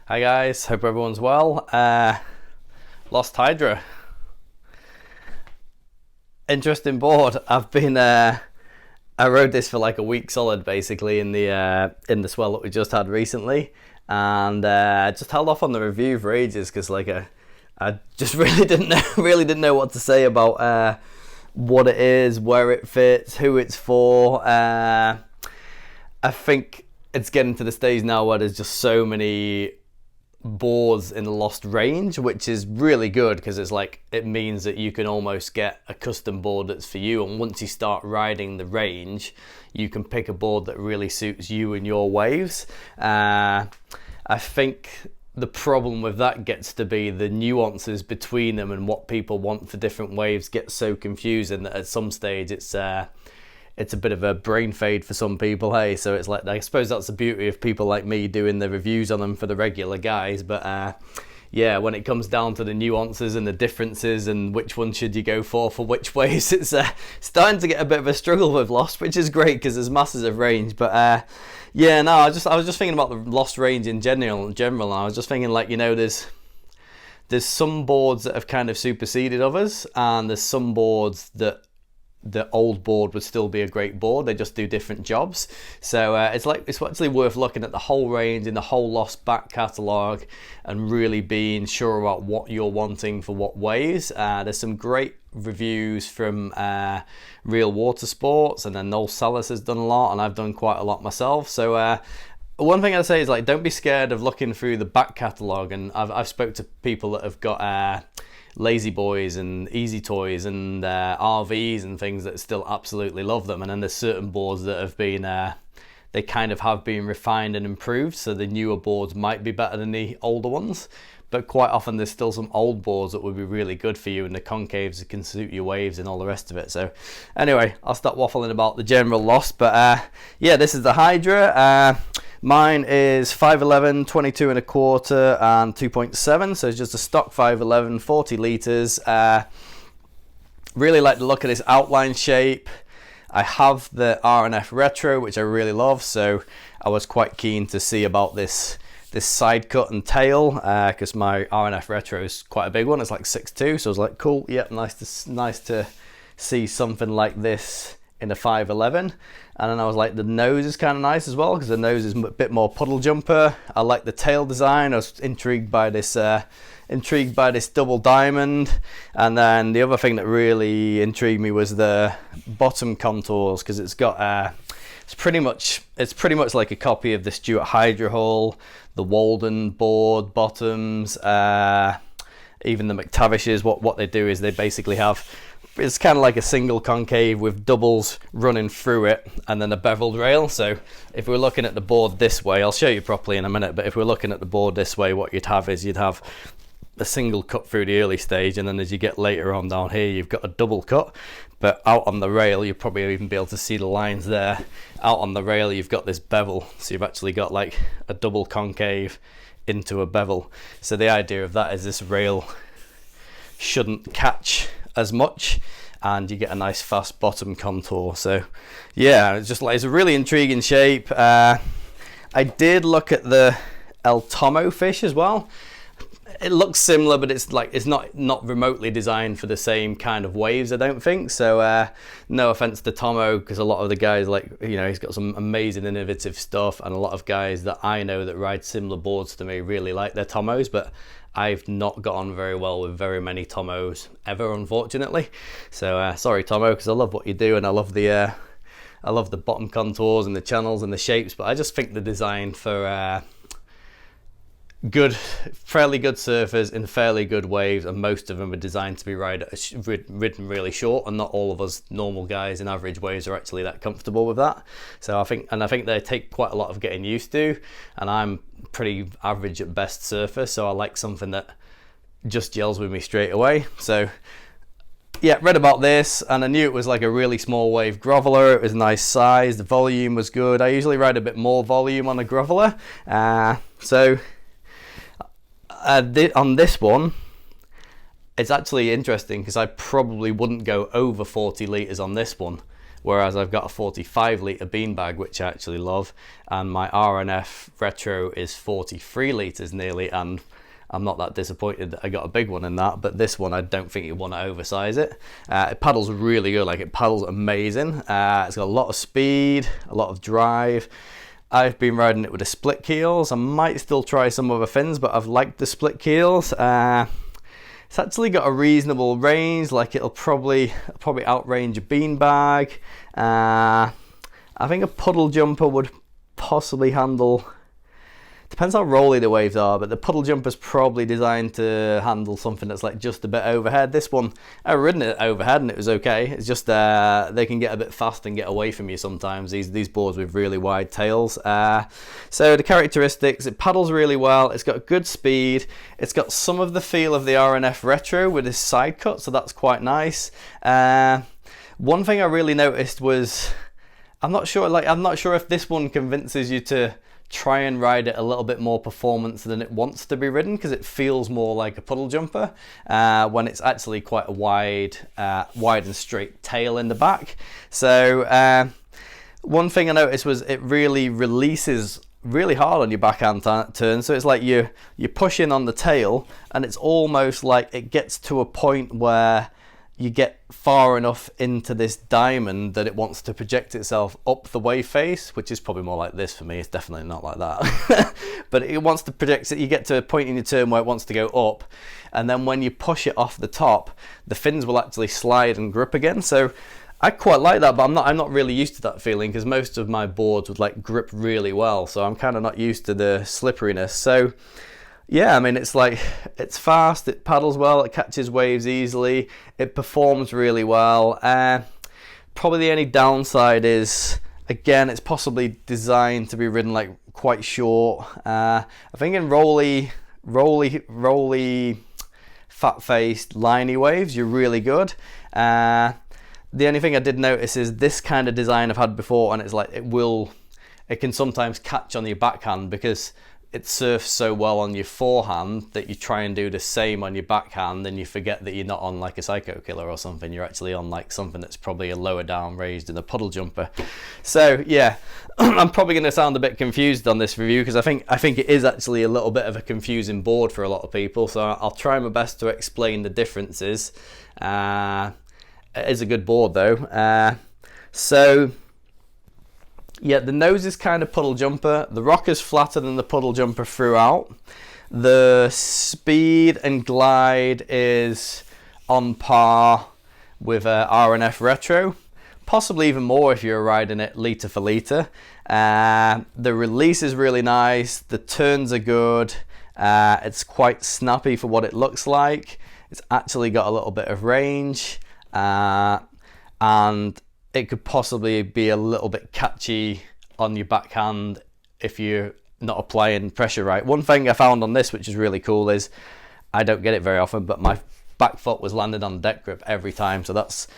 Hi guys, hope everyone's well. Lost Hydra. Interesting board. I rode this for like a week solid basically in the swell that we just had recently, and just held off on the review for ages because I just really didn't know what to say about what it is, where it fits, who it's for. I think it's getting to the stage now where there's just so many boards in the Lost range, which is really good because it means that you can almost get a custom board that's for you, and once you start riding the range you can pick a board that really suits you and your waves. I think the problem with that gets to be the nuances between them and what people want for different waves gets so confusing that at some stage it's a bit of a brain fade for some people, hey? So it's I suppose that's the beauty of people like me doing the reviews on them for the regular guys. But yeah, when it comes down to the nuances and the differences and which one should you go for which ways, it's starting to get a bit of a struggle with Lost, which is great because there's masses of range. But yeah, no, I was just thinking about the Lost range in general, and I was just thinking there's some boards that have kind of superseded others, and there's some boards that the old board would still be a great board, they just do different jobs. So it's actually worth looking at the whole range and the whole Lost back catalogue and really being sure about what you're wanting for what waves. There's some great reviews from Real Water Sports, and then Noel Salas has done a lot, and I've done quite a lot myself. So one thing I'd say is don't be scared of looking through the back catalogue, and I've spoke to people that have got Lazy Boys and Easy Toys and RVs and things that still absolutely love them, and then there's certain boards that have been they kind of have been refined and improved, so the newer boards might be better than the older ones, but quite often there's still some old boards that would be really good for you, and the concaves that can suit your waves and all the rest of it. So anyway, I'll stop waffling about the general Lost, but yeah, this is the Hydra. Mine is 5'11", 22 and a quarter and 2.7, so it's just a stock 5'11", 40 litres. Really like the look of this outline shape. I have the R&F Retro, which I really love, so I was quite keen to see about this side cut and tail, because my R&F Retro is quite a big one, it's like 6'2", so I was like, cool, yeah, nice to see something like this in a 5'11", and then I was like, the nose is kind of nice as well because the nose is a bit more puddle jumper. I like the tail design. I was intrigued by this double diamond, and then the other thing that really intrigued me was the bottom contours, because it's got it's pretty much like a copy of the Stuart Hydra hull, the Walden board bottoms, even the McTavishes. What they do is they basically have, it's kind of like a single concave with doubles running through it and then a beveled rail. So if we're looking at the board this way, I'll show you properly in a minute, but if we're looking at the board this way, what you'd have a single cut through the early stage, and then as you get later on down here you've got a double cut, but out on the rail you'll probably even be able to see the lines there. Out on the rail you've got this bevel, so you've actually got like a double concave into a bevel. So the idea of that is this rail shouldn't catch as much, and you get a nice fast bottom contour. So yeah, it's a really intriguing shape. I did look at the El Tomo fish as well. It looks similar, but it's not remotely designed for the same kind of waves, I don't think. So no offense to Tomo, because a lot of the guys, he's got some amazing innovative stuff, and a lot of guys that I know that ride similar boards to me really like their Tomos, but I've not got on very well with very many Tomos ever, unfortunately. So sorry Tomo, because I love what you do, and I love the bottom contours and the channels and the shapes, but I just think the design for fairly good surfers in fairly good waves, and most of them are designed to be ridden really short, and not all of us normal guys in average waves are actually that comfortable with that. So I think they take quite a lot of getting used to, and I'm pretty average at best surfer, so I like something that just gels with me straight away. So yeah, read about this, and I knew it was like a really small wave groveler. It was a nice size, the volume was good. I usually ride a bit more volume on a groveler, so on this one it's actually interesting because I probably wouldn't go over 40 litres on this one, whereas I've got a 45 litre beanbag, which I actually love, and my RNF Retro is 43 litres nearly, and I'm not that disappointed that I got a big one in that, but this one I don't think you want to oversize it. It paddles really good, like it paddles amazing. It's got a lot of speed, a lot of drive. I've been riding it with the split keels. I might still try some other fins, but I've liked the split keels. It's actually got a reasonable range, like it'll probably outrange a beanbag. I think a puddle jumper would possibly handle, depends how rolly the waves are, but the puddle jumper's probably designed to handle something that's like just a bit overhead. This one, I've ridden it overhead and it was okay. It's just they can get a bit fast and get away from you sometimes, these boards with really wide tails. So the characteristics, it paddles really well, it's got good speed, it's got some of the feel of the RNF Retro with this side cut, so that's quite nice. One thing I really noticed was, I'm not sure if this one convinces you to try and ride it a little bit more performance than it wants to be ridden, because it feels more like a puddle jumper when it's actually quite a wide and straight tail in the back. So one thing I noticed was it really releases really hard on your backhand turn, so it's like you push in on the tail and it's almost like it gets to a point where you get far enough into this diamond that it wants to project itself up the wave face, which is probably more like this for me. It's definitely not like that. But it wants to project it. You get to a point in your turn where it wants to go up, and then when you push it off the top, the fins will actually slide and grip again. So I quite like that, but I'm not really used to that feeling, because most of my boards would like grip really well, so I'm kind of not used to the slipperiness. So yeah, I mean, it's fast, it paddles well, it catches waves easily, it performs really well. Probably the only downside is, again, it's possibly designed to be ridden like quite short. I think in rolly, fat-faced, liney waves, you're really good. The only thing I did notice is this kind of design I've had before, and it's like it can sometimes catch on your backhand, because it surfs so well on your forehand that you try and do the same on your backhand, and you forget that you're not on like a Psycho Killer or something. You're actually on like something that's probably a lower down raised in a puddle jumper. So yeah, I'm probably going to sound a bit confused on this review, because I think it is actually a little bit of a confusing board for a lot of people. So I'll try my best to explain the differences. It is a good board though. So yeah, the nose is kind of puddle jumper. The rocker's flatter than the puddle jumper throughout. The speed and glide is on par with RNF Retro. Possibly even more if you're riding it litre for litre. The release is really nice. The turns are good. It's quite snappy for what it looks like. It's actually got a little bit of range. And it could possibly be a little bit catchy on your backhand if you're not applying pressure right. One thing I found on this, which is really cool, is I don't get it very often, but my back foot was landed on deck grip every time. So that's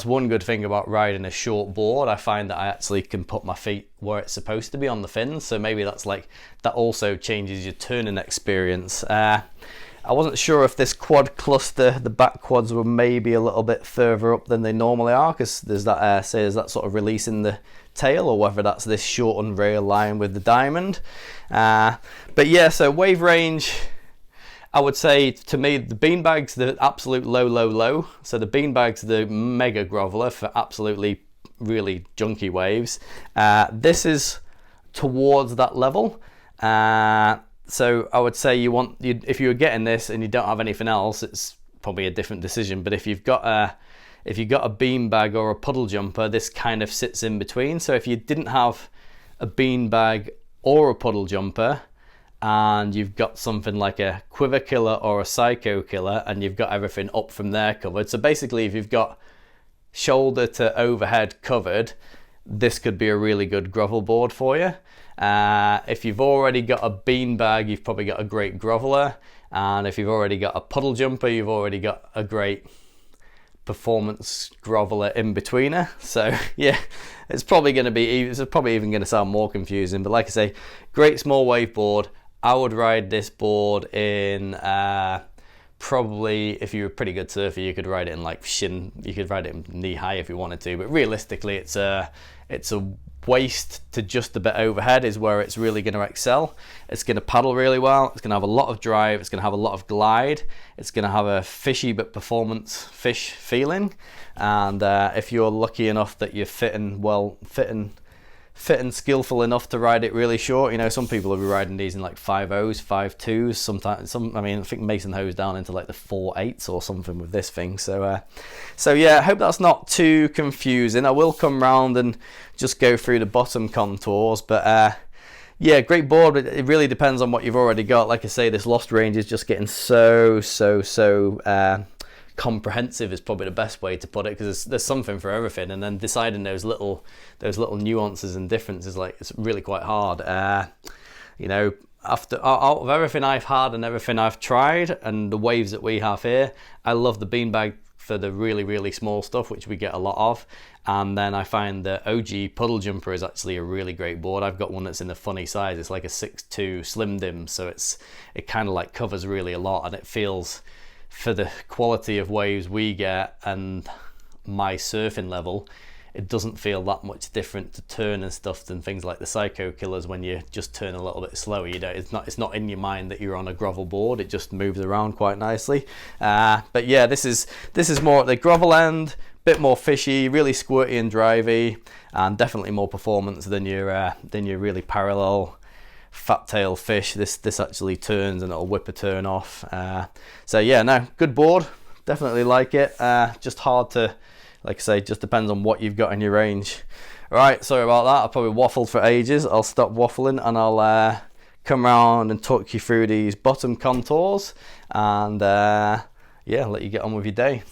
one good thing about riding a short board. I find that I actually can put my feet where it's supposed to be on the fins. So maybe that also changes your turning experience. I wasn't sure if this quad cluster, the back quads, were maybe a little bit further up than they normally are, because there's that sort of release in the tail, or whether that's this shortened rail line with the diamond. But yeah, so wave range, I would say, to me, the beanbag's the absolute low. So the beanbag's the mega groveler for absolutely really junky waves. This is towards that level. So I would say if you were getting this and you don't have anything else, it's probably a different decision. But if you've got a beanbag or a puddle jumper, this kind of sits in between. So if you didn't have a beanbag or a puddle jumper, and you've got something like a Quiver Killer or a Psycho Killer, and you've got everything up from there covered. So basically, if you've got shoulder to overhead covered, this could be a really good grovel board for you. If you've already got a beanbag, you've probably got a great groveler, and if you've already got a puddle jumper, you've already got a great performance groveler in betweener. So yeah, it's probably even going to sound more confusing, but like I say, great small wave board. I would ride this board in probably, if you're a pretty good surfer, you could ride it in like you could ride it in knee high if you wanted to, but realistically it's a waist to just a bit overhead is where it's really going to excel. It's going to paddle really well, it's going to have a lot of drive, it's going to have a lot of glide, it's going to have a fishy but performance fish feeling, and if you're lucky enough that you're fit and skillful enough to ride it really short, you know, some people will be riding these in like 5.0s, 5.2s, sometimes I think Mason hose down into like the 4.8s or something with this thing. So yeah, I hope that's not too confusing. I will come round and just go through the bottom contours, but yeah, great board, but it really depends on what you've already got. Like I say, this lost range is just getting so comprehensive is probably the best way to put it, because there's something for everything, and then deciding those little nuances and differences, like, it's really quite hard. You know, out of everything I've had and everything I've tried and the waves that we have here, I love the beanbag for the really small stuff, which we get a lot of, and then I find the OG puddle jumper is actually a really great board. I've got one that's in a funny size, it's like a 6'2" slim dim, so it kind of like covers really a lot, and it feels, for the quality of waves we get and my surfing level, it doesn't feel that much different to turn and stuff than things like the Psycho Killers when you just turn a little bit slower. You know, it's not in your mind that you're on a gravel board, it just moves around quite nicely. But yeah, this is more at the gravel end, bit more fishy, really squirty and drivey, and definitely more performance than your really parallel fat tail fish. This actually turns and it'll whip a turn off. So yeah, no, good board, definitely like it. Just hard to, like I say, just depends on what you've got in your range. Right, sorry about that, I probably waffled for ages. I'll stop waffling and I'll come around and talk you through these bottom contours, and yeah, let you get on with your day.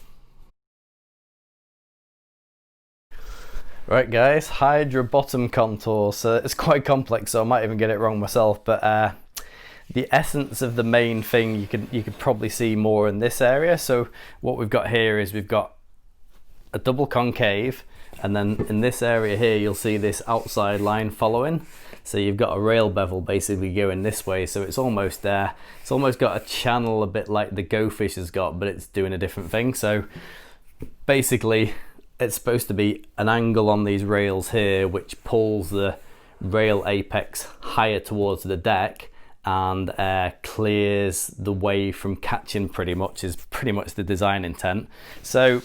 Right guys, Hydra bottom contour. So it's quite complex, so I might even get it wrong myself, but the essence of the main thing you could probably see more in this area. So what we've got here is we've got a double concave, and then in this area here you'll see this outside line following. So you've got a rail bevel basically going this way, so it's almost there. It's almost got a channel a bit like the Go Fish has got, but it's doing a different thing. So basically it's supposed to be an angle on these rails here which pulls the rail apex higher towards the deck and clears the wave from catching, pretty much the design intent. So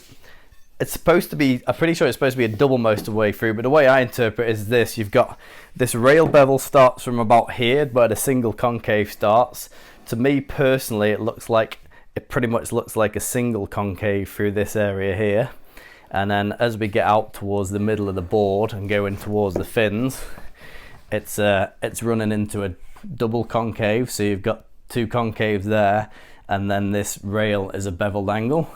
it's supposed to be, I'm pretty sure it's supposed to be a double most of the way through, but the way I interpret it is this: you've got this rail bevel starts from about here where the single concave starts. To me personally, it pretty much looks like a single concave through this area here. And then as we get out towards the middle of the board and going towards the fins, it's running into a double concave. So you've got two concaves there, and then this rail is a beveled angle.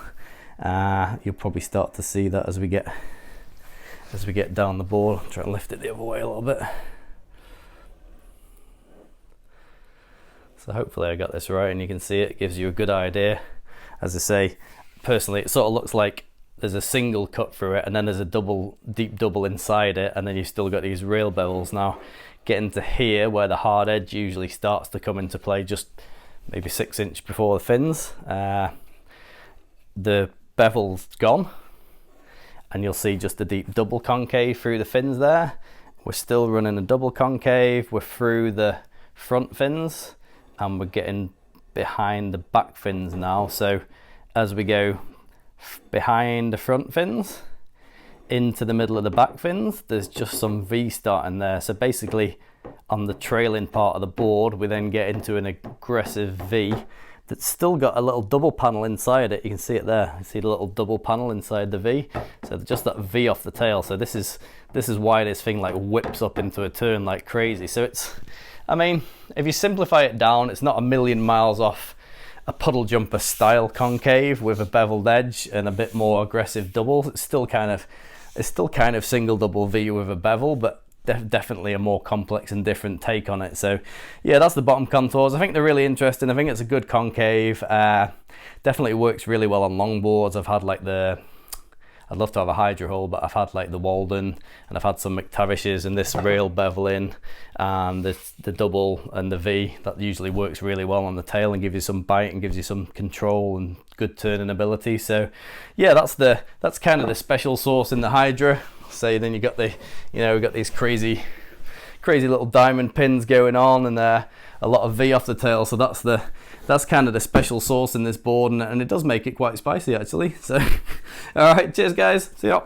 You'll probably start to see that as we get down the board. I'll try to lift it the other way a little bit. So hopefully I got this right and you can see it gives you a good idea. As I say, personally it sort of looks like there's a single cut through it, and then there's a deep double inside it, and then you've still got these rail bevels. Now getting to here where the hard edge usually starts to come into play, just maybe 6 inch before the fins, the bevel's gone and you'll see just a deep double concave through the fins there. We're still running a double concave, we're through the front fins and we're getting behind the back fins now. So as we go behind the front fins into the middle of the back fins, there's just some V starting there. So basically on the trailing part of the board we then get into an aggressive V that's still got a little double panel inside it. You can see it there, you see the little double panel inside the V, so just that V off the tail. So this is why this thing like whips up into a turn like crazy. So it's, I mean, if you simplify it down, it's not a million miles off a puddle jumper style concave with a beveled edge and a bit more aggressive doubles. It's still kind of single double V with a bevel, but definitely a more complex and different take on it. So yeah, that's the bottom contours. I think they're really interesting. I think it's a good concave. Definitely works really well on longboards. I've had like I'd love to have a Hydra hull, but I've had like the Walden, and I've had some McTavishes and this rail beveling, and the double and the V that usually works really well on the tail and gives you some bite and gives you some control and good turning ability. So yeah, that's kind of the special sauce in the Hydra. So then you got the, you know, we've got these crazy little diamond pins going on, and a lot of V off the tail. So that's kind of the special sauce in this board, and it does make it quite spicy actually. So all right, cheers guys, see ya.